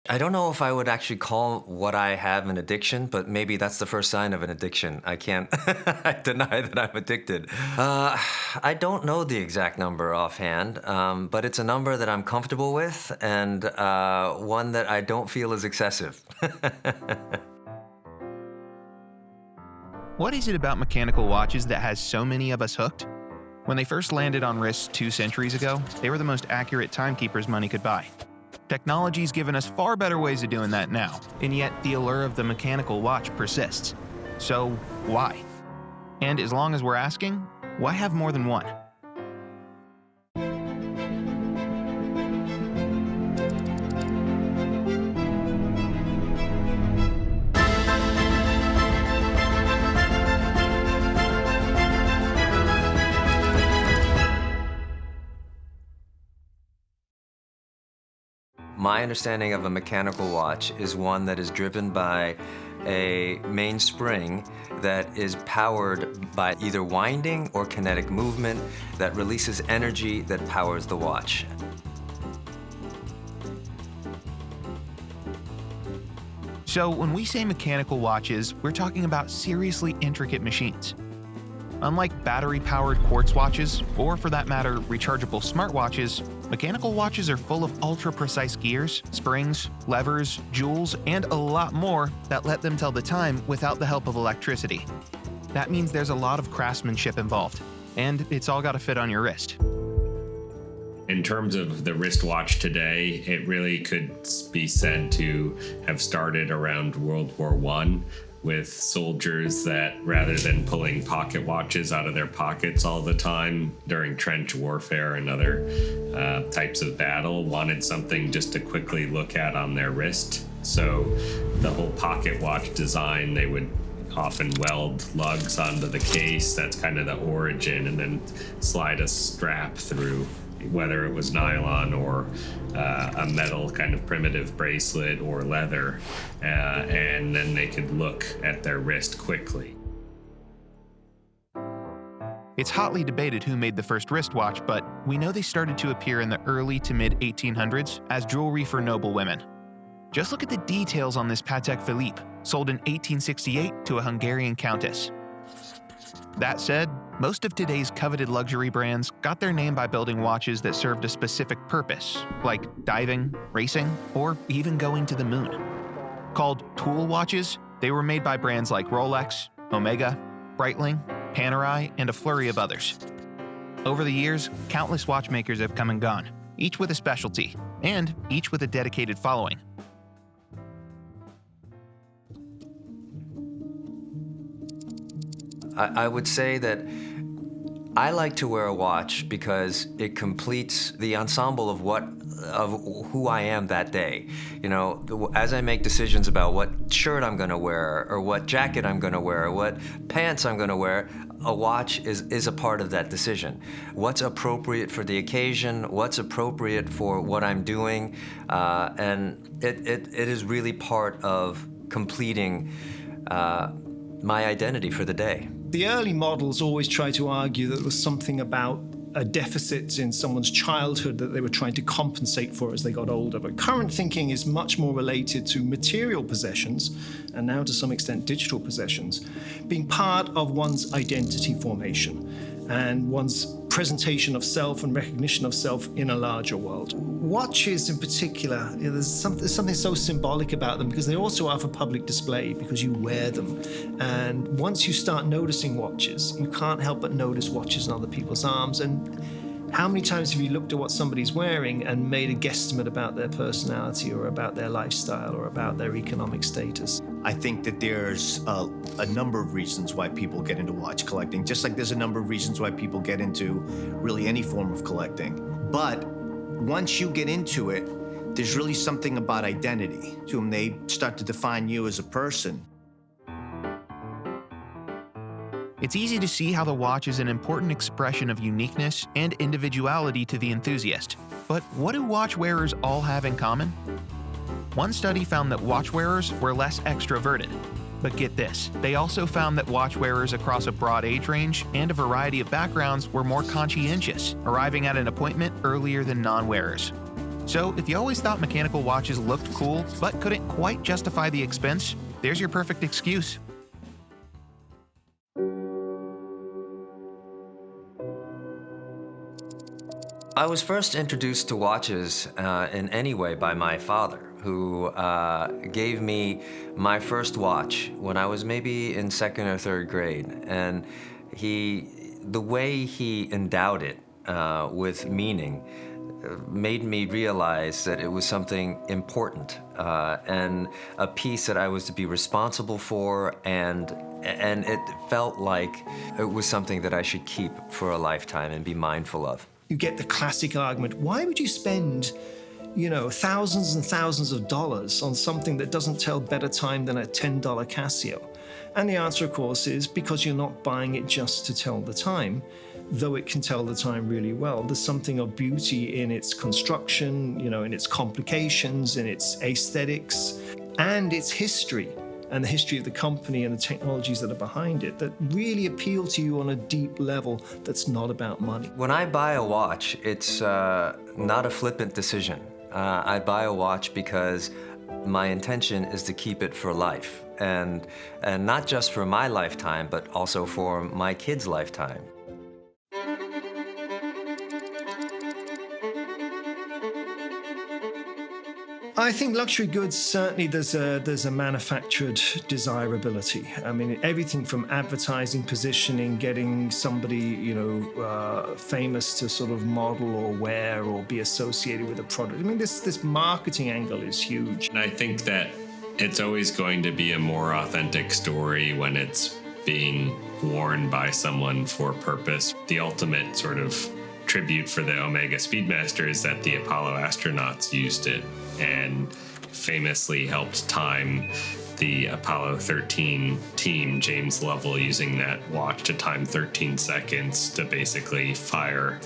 I don't know if I would actually call what I have an addiction, but maybe that's the first sign of an addiction. I can't deny that I'm addicted. I don't know the exact number offhand, but it's a number that I'm comfortable with and one that I don't feel is excessive. What is it about mechanical watches that has so many of us hooked? When they first landed on wrists 2 centuries ago, they were the most accurate timekeepers money could buy. Technology's given us far better ways of doing that now, and yet the allure of the mechanical watch persists. So, why? And as long as we're asking, why have more than one? My understanding of a mechanical watch is one that is driven by a main spring that is powered by either winding or kinetic movement that releases energy that powers the watch. So when we say mechanical watches, we're talking about seriously intricate machines. Unlike battery-powered quartz watches, or for that matter, rechargeable smartwatches, mechanical watches are full of ultra-precise gears, springs, levers, jewels, and a lot more that let them tell the time without the help of electricity. That means there's a lot of craftsmanship involved, and it's all got to fit on your wrist. In terms of the wristwatch today, it really could be said to have started around World War I, with soldiers that, rather than pulling pocket watches out of their pockets all the time during trench warfare and other types of battle, wanted something just to quickly look at on their wrist. So the whole pocket watch design, they would often weld lugs onto the case. That's kind of the origin, and then slide a strap through, whether it was nylon or a metal kind of primitive bracelet or leather, and then they could look at their wrist quickly. It's hotly debated who made the first wristwatch, but we know they started to appear in the early to mid-1800s as jewelry for noble women. Just look at the details on this Patek Philippe, sold in 1868 to a Hungarian countess. That said, most of today's coveted luxury brands got their name by building watches that served a specific purpose, like diving, racing, or even going to the moon. Called tool watches, they were made by brands like Rolex, Omega, Breitling, Panerai, and a flurry of others. Over the years, countless watchmakers have come and gone, each with a specialty, and each with a dedicated following. I would say that I like to wear a watch because it completes the ensemble of who I am that day. You know, as I make decisions about what shirt I'm gonna wear, or what jacket I'm gonna wear, or what pants I'm gonna wear, a watch is a part of that decision. What's appropriate for the occasion, what's appropriate for what I'm doing, and it is really part of completing my identity for the day. The early models always try to argue that there was something about a deficit in someone's childhood that they were trying to compensate for as they got older. But current thinking is much more related to material possessions, and now to some extent digital possessions, being part of one's identity formation and one's presentation of self and recognition of self in a larger world. Watches in particular, there's something so symbolic about them because they also are for public display because you wear them. And once you start noticing watches, you can't help but notice watches on other people's arms. And how many times have you looked at what somebody's wearing and made a guesstimate about their personality or about their lifestyle or about their economic status? I think that there's a number of reasons why people get into watch collecting, just like there's a number of reasons why people get into really any form of collecting. But once you get into it, there's really something about identity to them. They start to define you as a person. It's easy to see how the watch is an important expression of uniqueness and individuality to the enthusiast. But what do watch wearers all have in common? One study found that watch wearers were less extroverted. But get this, they also found that watch wearers across a broad age range and a variety of backgrounds were more conscientious, arriving at an appointment earlier than non-wearers. So if you always thought mechanical watches looked cool, but couldn't quite justify the expense, there's your perfect excuse. I was first introduced to watches in any way by my father, who gave me my first watch when I was maybe in second or third grade. And the way he endowed it with meaning made me realize that it was something important and a piece that I was to be responsible for, and it felt like it was something that I should keep for a lifetime and be mindful of. You get the classic argument, why would you spend, thousands and thousands of dollars on something that doesn't tell better time than a $10 Casio? And the answer, of course, is because you're not buying it just to tell the time, though it can tell the time really well. There's something of beauty in its construction, in its complications, in its aesthetics, and its history, and the history of the company and the technologies that are behind it that really appeal to you on a deep level that's not about money. When I buy a watch, it's not a flippant decision. I buy a watch because my intention is to keep it for life, and not just for my lifetime, but also for my kids' lifetime. I think luxury goods, certainly there's a manufactured desirability. I mean, everything from advertising, positioning, getting somebody, famous to sort of model or wear or be associated with a product. I mean, this marketing angle is huge. And I think that it's always going to be a more authentic story when it's being worn by someone for purpose. The ultimate sort of tribute for the Omega Speedmaster is that the Apollo astronauts used it and famously helped time the Apollo 13 team, James Lovell, using that watch to time 13 seconds to basically fire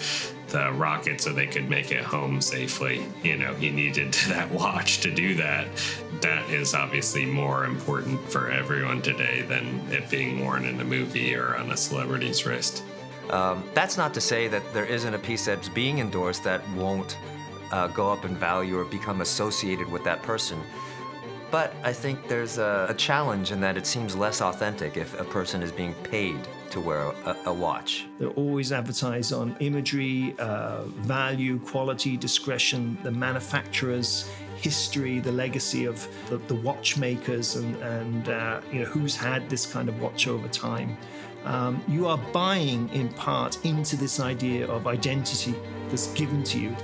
the rocket so they could make it home safely. He needed that watch to do that. That is obviously more important for everyone today than it being worn in a movie or on a celebrity's wrist. That's not to say that there isn't a piece that's being endorsed that won't go up in value or become associated with that person. But I think there's a challenge in that it seems less authentic if a person is being paid to wear a watch. They're always advertised on imagery, value, quality, discretion, the manufacturer's history, the legacy of the watchmakers, and who's had this kind of watch over time. You are buying, in part, into this idea of identity that's given to you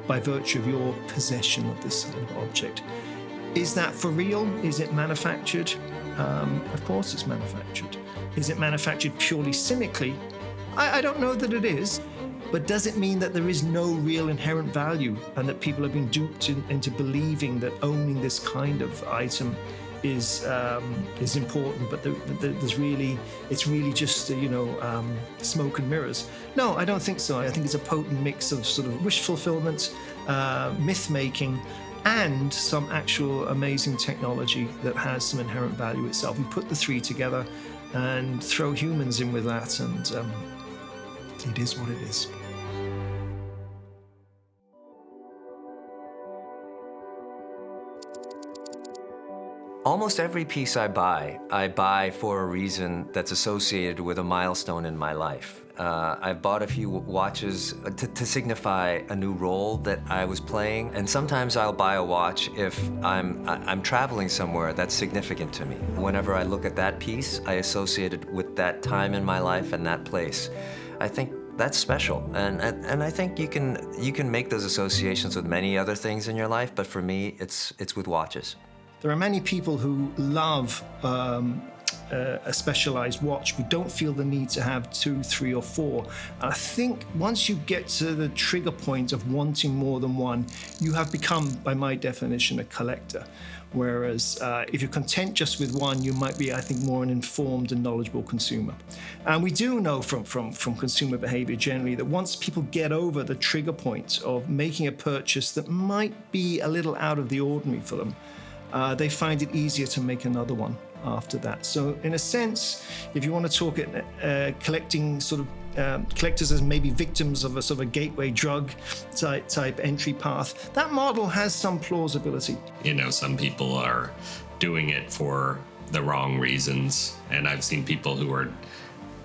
by virtue of your possession of this sort of object. Is that for real? Is it manufactured? Of course it's manufactured. Is it manufactured purely cynically? I don't know that it is. But does it mean that there is no real inherent value and that people have been duped into believing that owning this kind of item is important, but it's really just smoke and mirrors? No, I don't think so. I think it's a potent mix of sort of wish fulfillment, myth making, and some actual amazing technology that has some inherent value itself. We put the three together and throw humans in with that, and it is what it is. Almost every piece I buy for a reason that's associated with a milestone in my life. I've bought a few watches to signify a new role that I was playing, and sometimes I'll buy a watch if I'm traveling somewhere that's significant to me. Whenever I look at that piece, I associate it with that time in my life and that place. I think that's special, and I think you can make those associations with many other things in your life, but for me, it's with watches. There are many people who love a specialized watch but don't feel the need to have 2, 3, or 4. And I think once you get to the trigger point of wanting more than one, you have become, by my definition, a collector. Whereas if you're content just with one, you might be, I think, more an informed and knowledgeable consumer. And we do know from consumer behavior generally that once people get over the trigger point of making a purchase that might be a little out of the ordinary for them, they find it easier to make another one. after that. So in a sense, if you want to talk at collecting sort of collectors as maybe victims of a sort of a gateway drug type entry path, that model has some plausibility. You know, some people are doing it for the wrong reasons, and I've seen people who are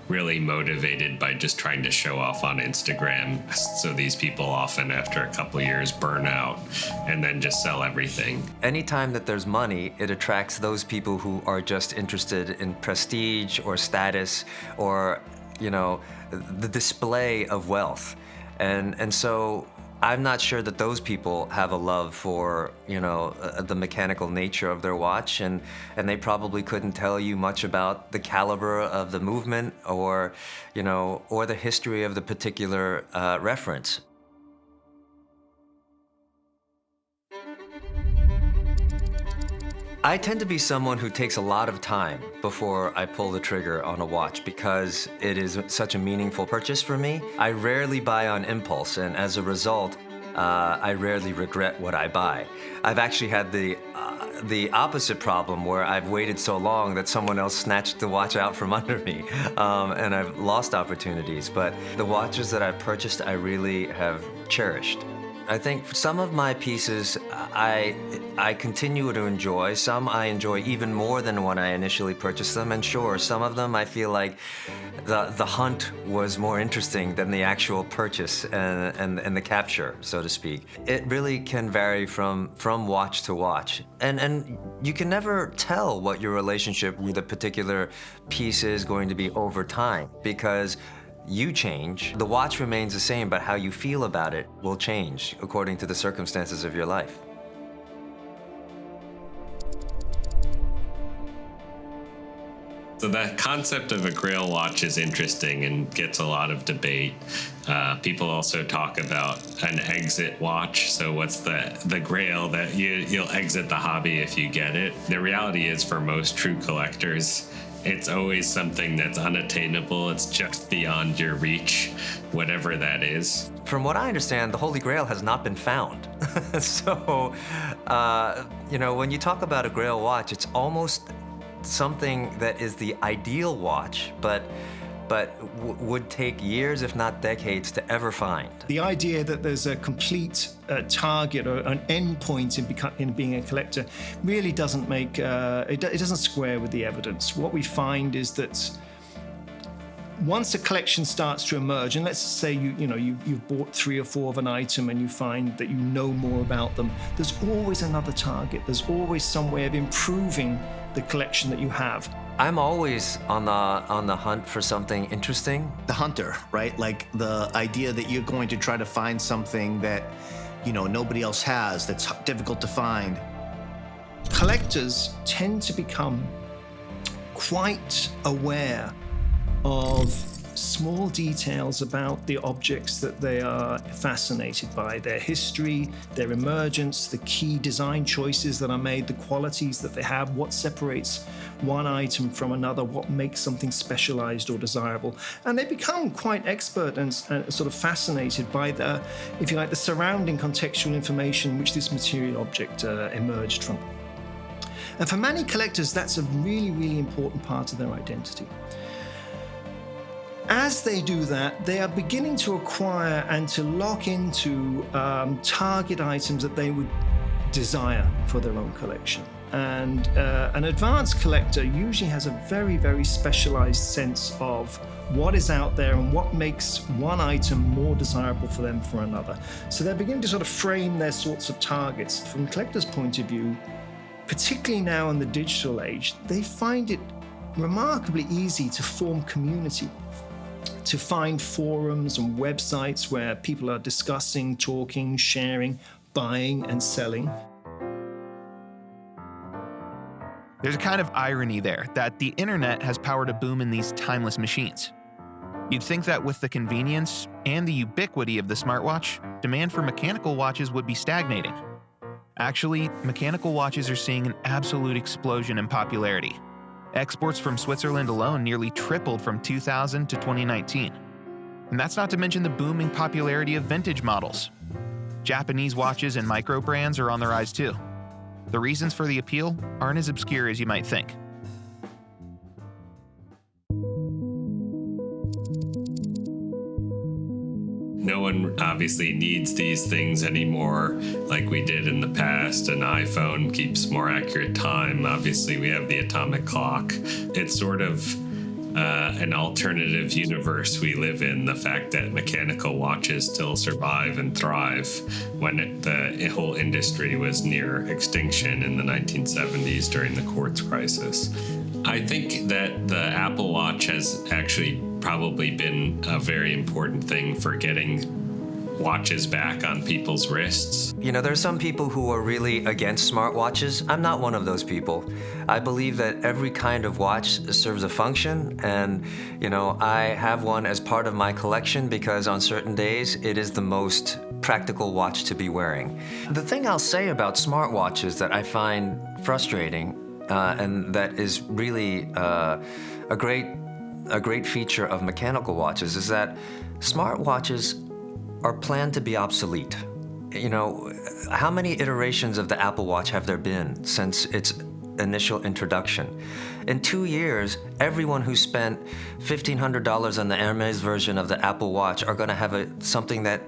really motivated by just trying to show off on Instagram. So these people often, after a couple years, burn out and then just sell everything. Anytime that there's money, it attracts those people who are just interested in prestige or status or, you know, the display of wealth. And so I'm not sure that those people have a love for, you know, the mechanical nature of their watch, and they probably couldn't tell you much about the caliber of the movement or, you know, or the history of the particular reference. I tend to be someone who takes a lot of time before I pull the trigger on a watch because it is such a meaningful purchase for me. I rarely buy on impulse, and as a result, I rarely regret what I buy. I've actually had the opposite problem where I've waited so long that someone else snatched the watch out from under me, and I've lost opportunities. But the watches that I've purchased, I really have cherished. I think some of my pieces I continue to enjoy. Some I enjoy even more than when I initially purchased them. And sure, some of them I feel like the hunt was more interesting than the actual purchase and the capture, so to speak. It really can vary from watch to watch. And you can never tell what your relationship with a particular piece is going to be over time because you change. The watch remains the same, but how you feel about it will change according to the circumstances of your life. So the concept of a Grail watch is interesting and gets a lot of debate. People also talk about an exit watch. So what's the Grail that you'll exit the hobby if you get it? The reality is, for most true collectors, it's always something that's unattainable. It's just beyond your reach, whatever that is. From what I understand, the Holy Grail has not been found. So, you know, when you talk about a Grail watch, it's almost something that is the ideal watch, but would take years, if not decades, to ever find. The idea that there's a complete target or an end point in being a collector really doesn't make, it doesn't square with the evidence. What we find is that once a collection starts to emerge, and let's say you've bought 3 or 4 of an item and you find that you know more about them, there's always another target. There's always some way of improving the collection that you have. I'm always on the hunt for something interesting. The hunter, right? Like the idea that you're going to try to find something that, you know, nobody else has, that's difficult to find. Collectors tend to become quite aware of small details about the objects that they are fascinated by, their history, their emergence, the key design choices that are made, the qualities that they have, what separates one item from another, what makes something specialized or desirable. And they become quite expert and sort of fascinated by the, if you like, the surrounding contextual information which this material object emerged from. And for many collectors, that's a really, really important part of their identity. As they do that, they are beginning to acquire and to lock into target items that they would desire for their own collection. And an advanced collector usually has a very, very specialized sense of what is out there and what makes one item more desirable for them for another. So they're beginning to sort of frame their sorts of targets. From a collector's point of view, particularly now in the digital age, they find it remarkably easy to form community, to find forums and websites where people are discussing, talking, sharing, buying and selling. There's a kind of irony there that the internet has powered a boom in these timeless machines. You'd think that with the convenience and the ubiquity of the smartwatch, demand for mechanical watches would be stagnating. Actually, mechanical watches are seeing an absolute explosion in popularity. Exports from Switzerland alone nearly tripled from 2000 to 2019. And that's not to mention the booming popularity of vintage models. Japanese watches and micro brands are on the rise too. The reasons for the appeal aren't as obscure as you might think. one obviously needs these things anymore like we did in the past. An iPhone keeps more accurate time. Obviously, we have the atomic clock. It's sort of an alternative universe we live in, the fact that mechanical watches still survive and thrive when the whole industry was near extinction in the 1970s during the quartz crisis. I think that the Apple Watch has actually probably been a very important thing for getting watches back on people's wrists. You know, there's some people who are really against smartwatches. I'm not one of those people. I believe that every kind of watch serves a function, and, you know, I have one as part of my collection because on certain days it is the most practical watch to be wearing. The thing I'll say about smartwatches that I find frustrating, and that is really a great feature of mechanical watches, is that smartwatches are planned to be obsolete. You know, how many iterations of the Apple Watch have there been since its initial introduction? In 2 years, everyone who spent $1,500 on the Hermes version of the Apple Watch are going to have something that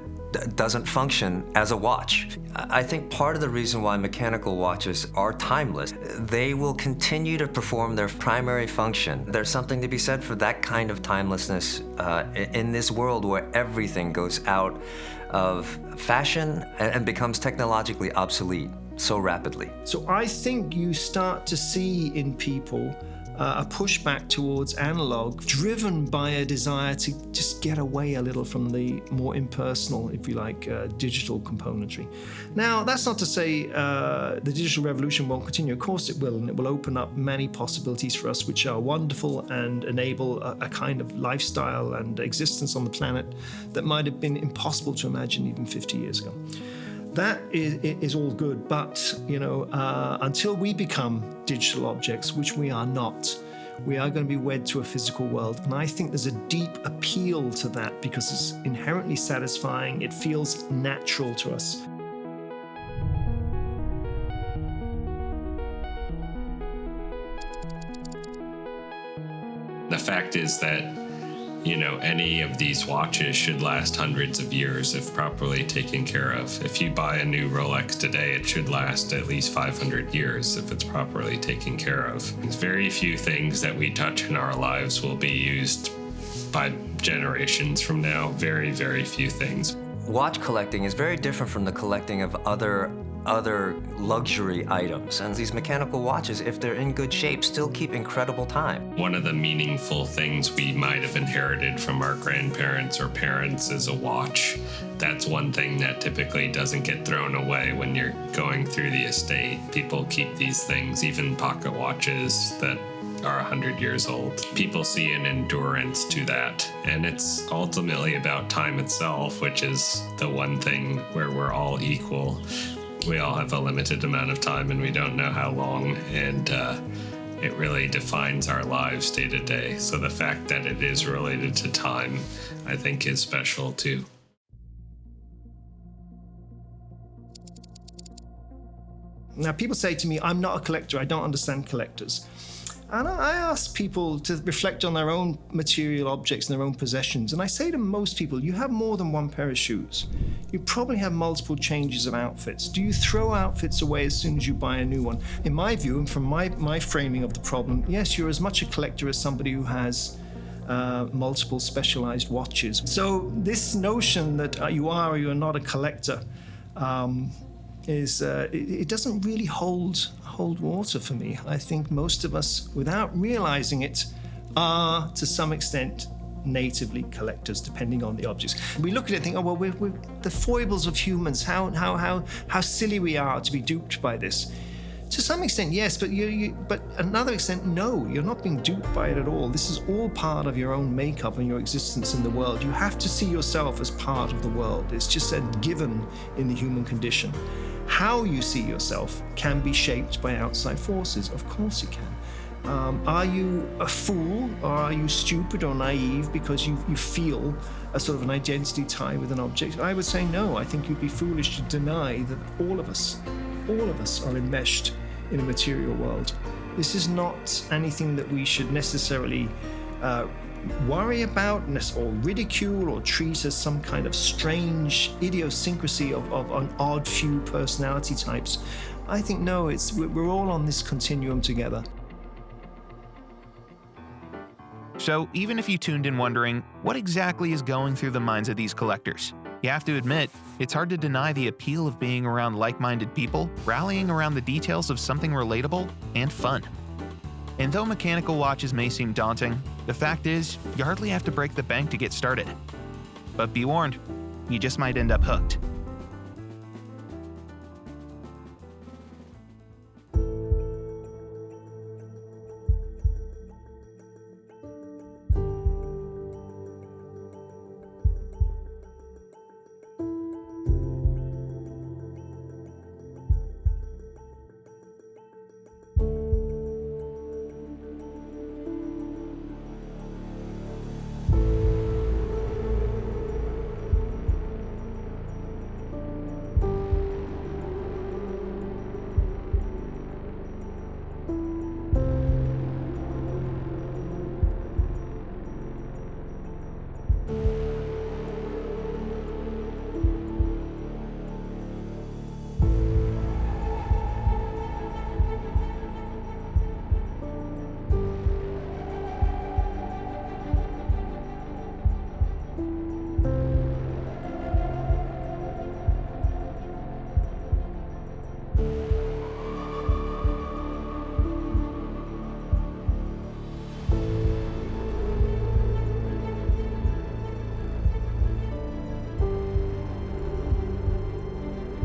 doesn't function as a watch. I think part of the reason why mechanical watches are timeless, they will continue to perform their primary function. There's something to be said for that kind of timelessness in this world where everything goes out of fashion and becomes technologically obsolete so rapidly. So I think you start to see in people a pushback towards analog, driven by a desire to just get away a little from the more impersonal, if you like, digital componentry. Now, that's not to say the digital revolution won't continue. Of course it will, and it will open up many possibilities for us, which are wonderful and enable a kind of lifestyle and existence on the planet that might have been impossible to imagine even 50 years ago. That is all good, but, you know, until we become digital objects, which we are not, we are going to be wed to a physical world. And I think there's a deep appeal to that because it's inherently satisfying. It feels natural to us. The fact is that, you know, any of these watches should last hundreds of years if properly taken care of. If you buy a new Rolex today, it should last at least 500 years if it's properly taken care of. There's very few things that we touch in our lives will be used by generations from now. Very, very few things. Watch collecting is very different from the collecting of other luxury items. And these mechanical watches, if they're in good shape, still keep incredible time. One of the meaningful things we might have inherited from our grandparents or parents is a watch. That's one thing that typically doesn't get thrown away when you're going through the estate. People keep these things, even pocket watches that are 100 years old. People see an endurance to that, and it's ultimately about time itself, which is the one thing where we're all equal. We all have a limited amount of time and we don't know how long, and it really defines our lives day to day. So the fact that it is related to time, I think, is special too. Now, people say to me, I'm not a collector, I don't understand collectors. And I ask people to reflect on their own material objects and their own possessions. And I say to most people, you have more than one pair of shoes. You probably have multiple changes of outfits. Do you throw outfits away as soon as you buy a new one? In my view, and from my framing of the problem, yes, you're as much a collector as somebody who has multiple specialized watches. So this notion that you are or you're not a collector it doesn't really hold water for me. I think most of us, without realizing it, are to some extent natively collectors, depending on the objects. We look at it and think, oh well, we're the foibles of humans. How silly we are to be duped by this. To some extent, yes, but but another extent, no. You're not being duped by it at all. This is all part of your own makeup and your existence in the world. You have to see yourself as part of the world. It's just a given in the human condition. How you see yourself can be shaped by outside forces. Of course it can. Are you a fool, or are you stupid or naive because you feel a sort of an identity tie with an object? I would say no. I think you'd be foolish to deny that all of us are enmeshed in a material world. This is not anything that we should necessarily worry about or ridicule or treat as some kind of strange idiosyncrasy of an odd few personality types. I think no, we're all on this continuum together. So even if you tuned in wondering what exactly is going through the minds of these collectors, you have to admit, it's hard to deny the appeal of being around like-minded people, rallying around the details of something relatable and fun. And though mechanical watches may seem daunting, the fact is, you hardly have to break the bank to get started. But be warned, you just might end up hooked.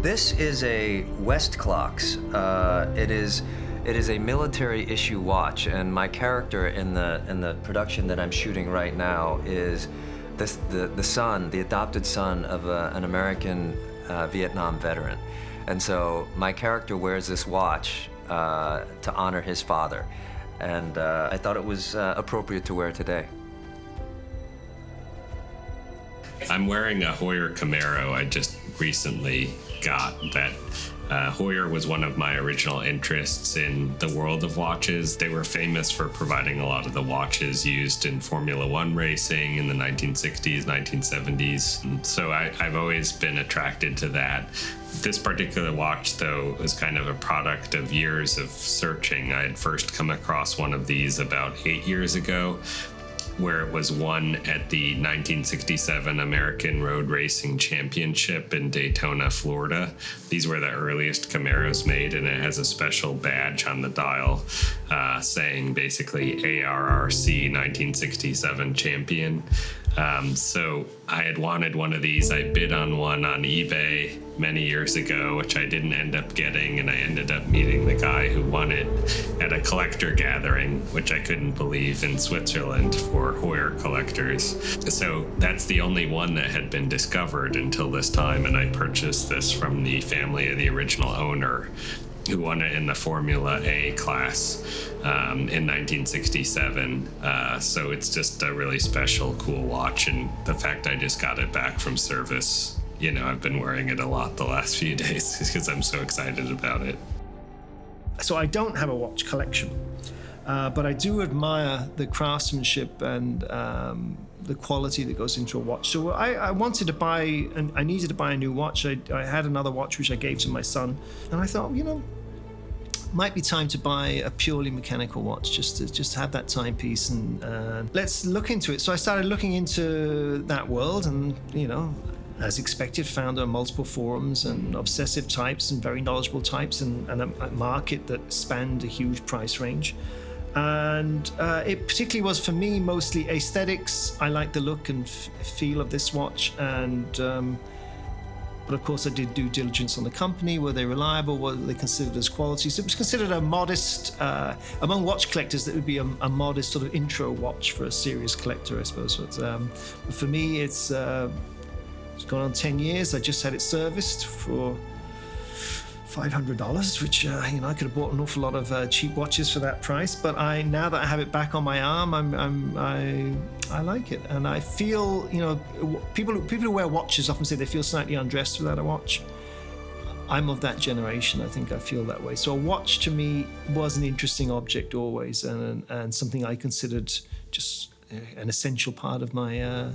This is a Westclocks. It is a military issue watch, and my character in the production that I'm shooting right now is the son, the adopted son of an American Vietnam veteran, and so my character wears this watch to honor his father, and I thought it was appropriate to wear today. I'm wearing a Hoyer Camaro I just recently got. That Hoyer was one of my original interests in the world of watches. They were famous for providing a lot of the watches used in Formula One racing in the 1960s, 1970s. So I've always been attracted to that. This particular watch, though, was kind of a product of years of searching. I had first come across one of these about 8 years ago, where it was won at the 1967 American Road Racing Championship in Daytona, Florida. These were the earliest Camaros made, and it has a special badge on the dial saying basically ARRC 1967 champion. So I had wanted one of these. I bid on one on eBay many years ago, which I didn't end up getting, and I ended up meeting the guy who won it at a collector gathering, which I couldn't believe, in Switzerland for Hoyer collectors. So that's the only one that had been discovered until this time, and I purchased this from the family of the original owner, who won it in the Formula A class in 1967. So it's just a really special, cool watch. And the fact I just got it back from service, you know, I've been wearing it a lot the last few days because I'm so excited about it. So I don't have a watch collection, but I do admire the craftsmanship and the quality that goes into a watch. So I wanted to buy, and I needed to buy a new watch. I had another watch which I gave to my son, and I thought, you know, might be time to buy a purely mechanical watch, just to have that timepiece, and let's look into it. So I started looking into that world, and you know, as expected, found multiple forums and obsessive types and very knowledgeable types, and a market that spanned a huge price range. And it particularly was, for me, mostly aesthetics. I like the look and feel of this watch, and but of course I did due diligence on the company. Were they reliable? Were they considered as quality? So it was considered a modest, among watch collectors, that would be a modest sort of intro watch for a serious collector, I suppose. But for me, it's gone on 10 years. I just had it serviced for $500, which you know, I could have bought an awful lot of cheap watches for that price. But now that I have it back on my arm, I like it, and I feel, you know, people who wear watches often say they feel slightly undressed without a watch. I'm of that generation. I think I feel that way. So a watch to me was an interesting object always, and something I considered just an essential part of my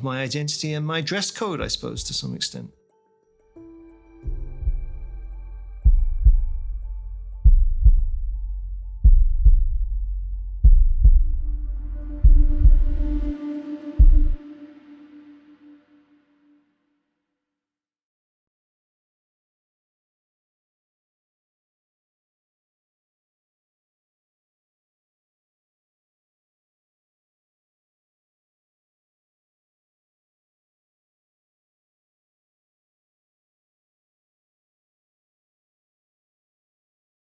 identity and my dress code, I suppose, to some extent.